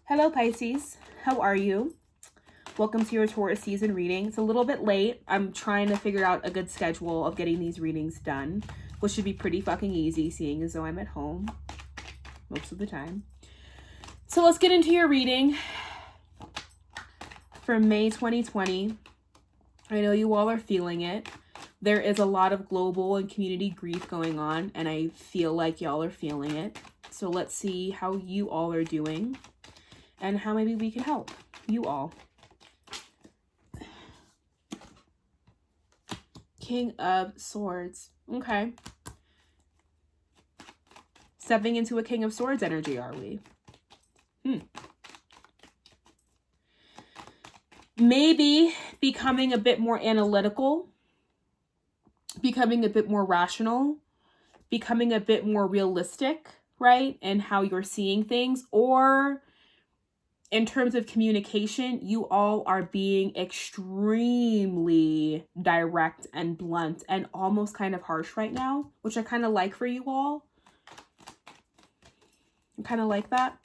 Hello Pisces, how are you? Welcome to your Taurus season reading. It's a little bit late. I'm trying to figure out a good schedule of getting these readings done, which should be pretty fucking easy seeing as though I'm at home most of the time. So let's get into your reading for May 2020. I know you all are feeling it. There is a lot of global and community grief going on, and I feel like y'all are feeling it. So let's see how you all are doing and how maybe we can help you all. King of Swords. Okay. Stepping into a King of Swords energy, are we? Maybe becoming a bit more analytical, becoming a bit more rational, becoming a bit more realistic, right? And how you're seeing things. Or in terms of communication, you all are being extremely direct and blunt and almost kind of harsh right now, which I kind of like for you all. I kind of like that.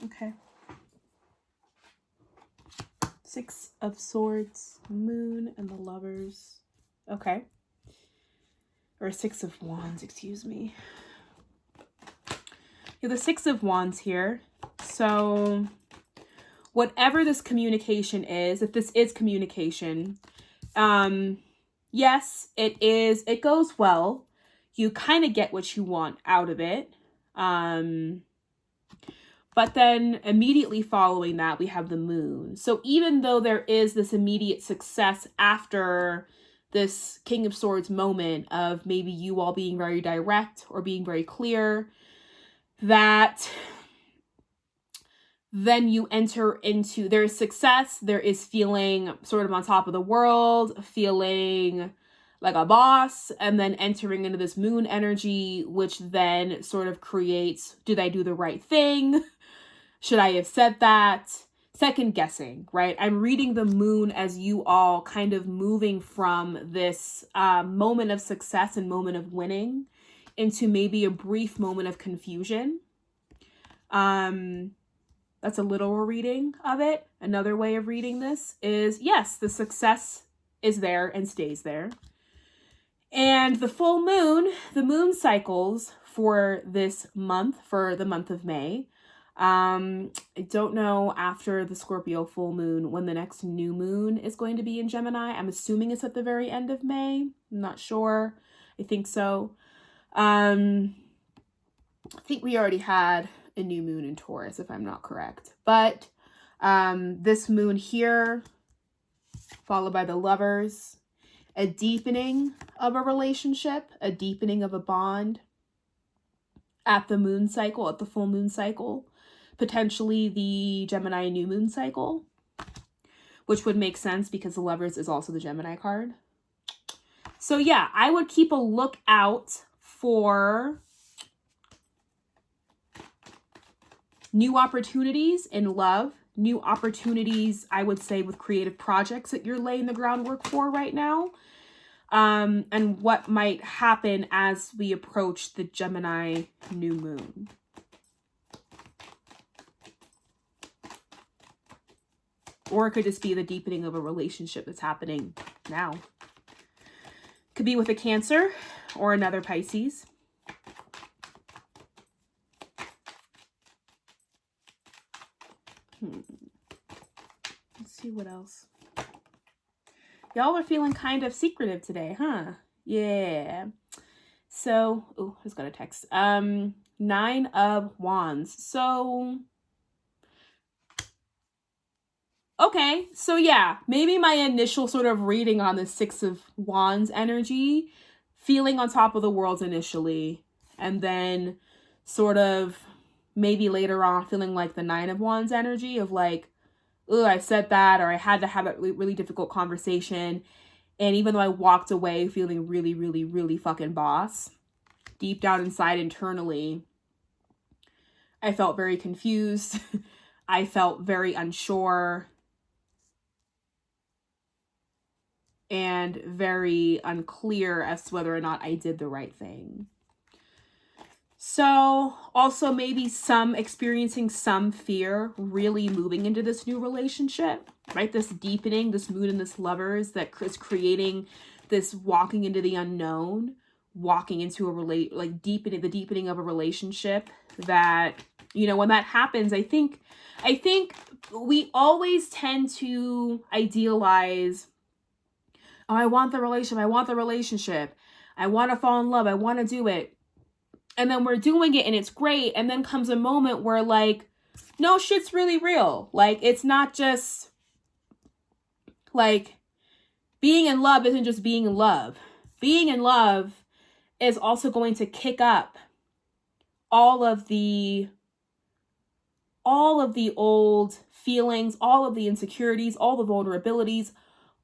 Okay. Six of Swords, Moon, and the Lovers. Okay. Or Six of Wands, excuse me. You have the Six of Wands here. So whatever this communication is, if this is communication, yes, it goes well. You kind of get what you want out of it. But then immediately following that, we have the Moon. So even though there is this immediate success after this King of Swords moment of maybe you all being very direct or being very clear, that then you enter into, there is success, there is feeling sort of on top of the world, feeling like a boss, and then entering into this Moon energy, which then sort of creates, did I do the right thing? Should I have said that? Second guessing, right? I'm reading the Moon as you all kind of moving from this moment of success and moment of winning into maybe a brief moment of confusion. That's a literal reading of it. Another way of reading this is, yes, the success is there and stays there. And the full moon, the moon cycles for this month, for the month of May. I don't know after the Scorpio full moon when the next new moon is going to be in Gemini. I'm assuming it's at the very end of May. I'm not sure. I think so. I think we already had a new moon in Taurus, if I'm not correct. But this moon here, followed by the Lovers, a deepening of a relationship, a deepening of a bond at the moon cycle, at the full moon cycle. Potentially the Gemini new moon cycle, which would make sense because the Lovers is also the Gemini card. So yeah, I would keep a lookout for new opportunities in love, new opportunities, I would say, with creative projects that you're laying the groundwork for right now. And what might happen as we approach the Gemini new moon. Or it could just be the deepening of a relationship that's happening now. Could be with a Cancer or another Pisces. Let's see what else. Y'all are feeling kind of secretive today, huh? Yeah. So, oh, I just got a text. Nine of Wands. So, okay, so yeah, maybe my initial sort of reading on the Six of Wands energy, feeling on top of the world initially, and then sort of maybe later on feeling like the Nine of Wands energy of like, oh, I said that, or I had to have a really difficult conversation. And even though I walked away feeling really, really, really fucking boss, deep down inside internally, I felt very confused. I felt very unsure. And very unclear as to whether or not I did the right thing. So also maybe some experiencing some fear really moving into this new relationship, right? This deepening, this moon and this lovers that is creating this walking into the unknown, walking into a deepening of a relationship that, when that happens, I think we always tend to idealize, oh, I want the relationship. I want to fall in love. I want to do it. And then we're doing it and it's great. And then comes a moment where like, no, shit's really real. Like, it's not just like being in love isn't just being in love. Being in love is also going to kick up all of the old feelings, all of the insecurities, all the vulnerabilities,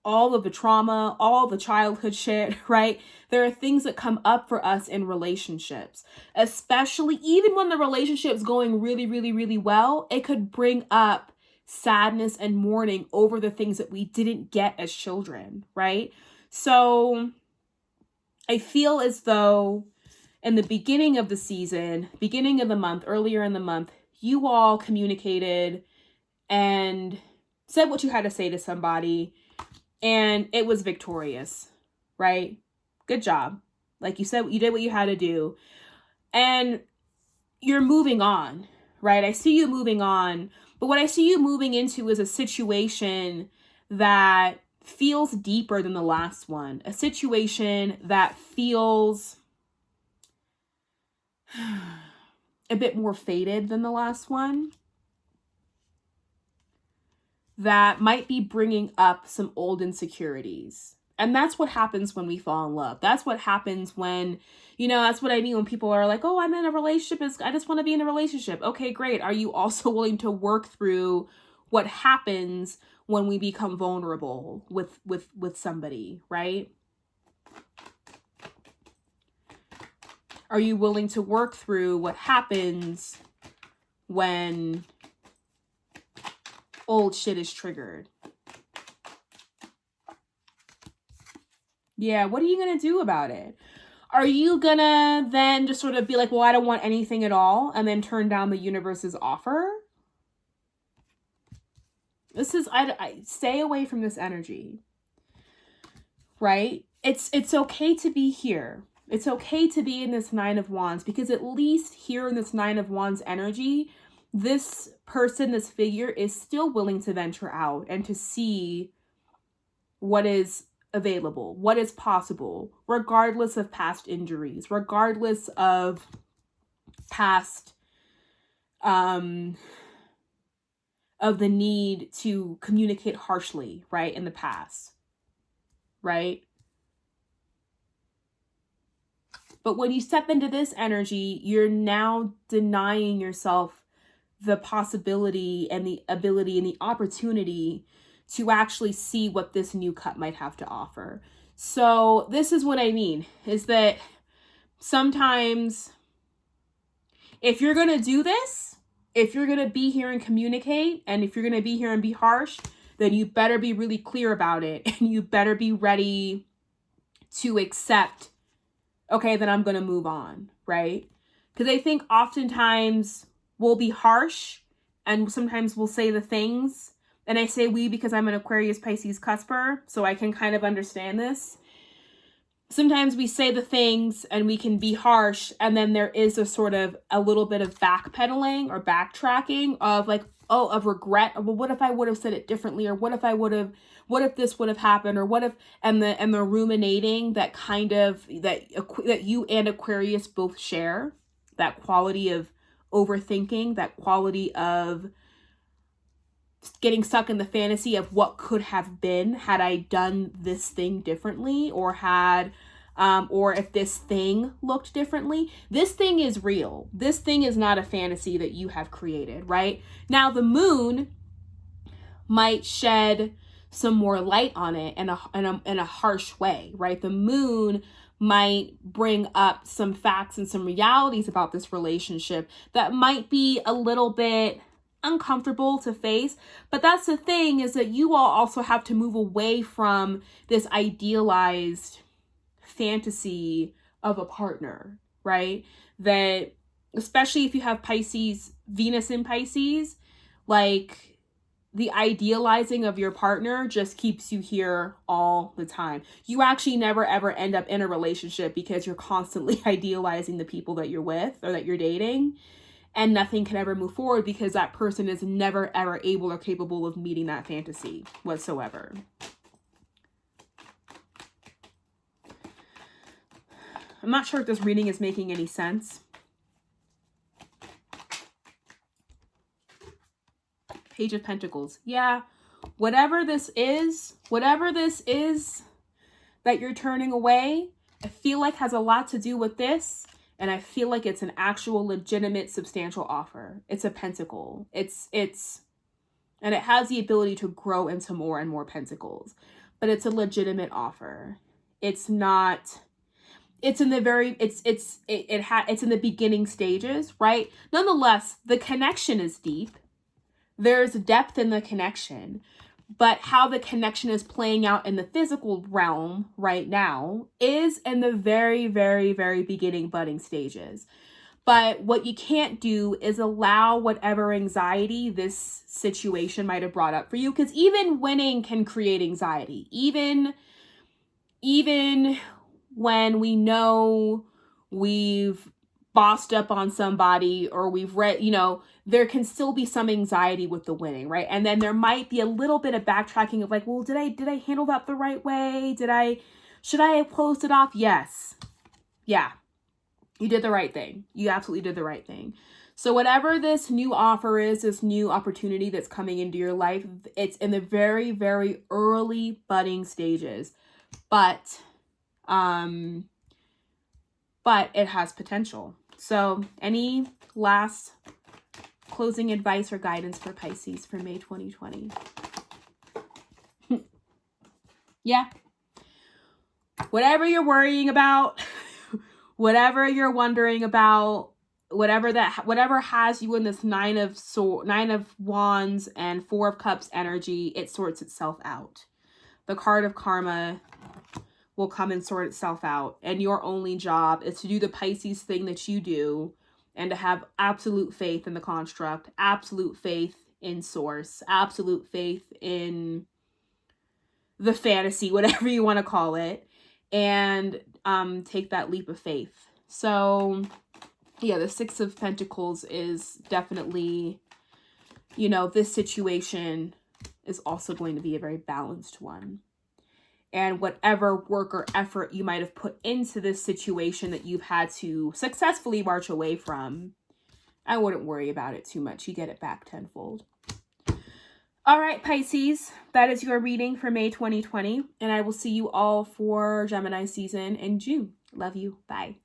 all of the trauma, all the childhood shit, right? There are things that come up for us in relationships, especially even when the relationship is going really, really, really well. It could bring up sadness and mourning over the things that we didn't get as children, right? So I feel as though in the beginning of the season, beginning of the month, earlier in the month, you all communicated and said what you had to say to somebody, and it was victorious, right? Good job. Like you said, you did what you had to do. And you're moving on, right? I see you moving on. But what I see you moving into is a situation that feels deeper than the last one. A situation that feels a bit more faded than the last one. That might be bringing up some old insecurities. And that's what happens when we fall in love. That's what happens when, that's what I mean when people are like, oh, I'm in a relationship. I just want to be in a relationship. Okay, great. Are you also willing to work through what happens when we become vulnerable with somebody, right? Are you willing to work through what happens when old shit is triggered? Yeah, what are you going to do about it? Are you going to then just sort of be like, well, I don't want anything at all, and then turn down the universe's offer? I stay away from this energy, right? It's okay to be here. It's okay to be in this Nine of Wands, because at least here in this Nine of Wands energy, this person, this figure is still willing to venture out and to see what is available, what is possible, regardless of past injuries, regardless of past, of the need to communicate harshly, right, in the past, right? But when you step into this energy, you're now denying yourself the possibility and the ability and the opportunity to actually see what this new cut might have to offer. So this is what I mean, is that sometimes if you're going to do this, if you're going to be here and communicate, and if you're going to be here and be harsh, then you better be really clear about it, and you better be ready to accept, okay, then I'm going to move on, right? Because I think oftentimes we'll be harsh, and sometimes we'll say the things, and I say we because I'm an Aquarius Pisces cusper, so I can kind of understand this. Sometimes we say the things and we can be harsh, and then there is a little bit of backpedaling or backtracking of like, oh, of regret. Well, what if I would have said it differently? Or what if this would have happened? Or what if, and the ruminating that kind of, that you and Aquarius both share, that quality of overthinking, that quality of getting stuck in the fantasy of what could have been had I done this thing differently, or if this thing looked differently. This thing is real. This thing is not a fantasy that you have created, right? Now, the moon might shed some more light on it in a harsh way, right? The moon might bring up some facts and some realities about this relationship that might be a little bit uncomfortable to face. But that's the thing, is that you all also have to move away from this idealized fantasy of a partner, right? That especially if you have Pisces, Venus in Pisces, like the idealizing of your partner just keeps you here all the time. You actually never ever end up in a relationship because you're constantly idealizing the people that you're with or that you're dating, and nothing can ever move forward because that person is never ever able or capable of meeting that fantasy whatsoever. I'm not sure if this reading is making any sense. Page of Pentacles. Yeah, whatever this is that you're turning away, I feel like has a lot to do with this. And I feel like it's an actual legitimate substantial offer. It's a pentacle. And it has the ability to grow into more and more pentacles, but it's a legitimate offer. It's not, it's in the very, it's in the beginning stages, right? Nonetheless, the connection is deep. There's depth in the connection, but how the connection is playing out in the physical realm right now is in the very, very, very beginning budding stages. But what you can't do is allow whatever anxiety this situation might have brought up for you, because even winning can create anxiety. Even when we know we've bossed up on somebody or we've read, there can still be some anxiety with the winning, right? And then there might be a little bit of backtracking of like, well, did I handle that the right way? Should I have closed it off? Yes. Yeah. You did the right thing. You absolutely did the right thing. So whatever this new offer is, this new opportunity that's coming into your life, it's in the very, very early budding stages, but it has potential. So any last closing advice or guidance for Pisces for May 2020? Yeah. Whatever you're worrying about, whatever you're wondering about, whatever has you in this Nine of Wands and Four of Cups energy, it sorts itself out. The card of karma will come and sort itself out. And your only job is to do the Pisces thing that you do and to have absolute faith in the construct, absolute faith in source, absolute faith in the fantasy, whatever you want to call it, and take that leap of faith. So yeah, the Six of Pentacles is definitely, this situation is also going to be a very balanced one. And whatever work or effort you might have put into this situation that you've had to successfully march away from, I wouldn't worry about it too much. You get it back tenfold. All right, Pisces, that is your reading for May 2020. And I will see you all for Gemini season in June. Love you. Bye.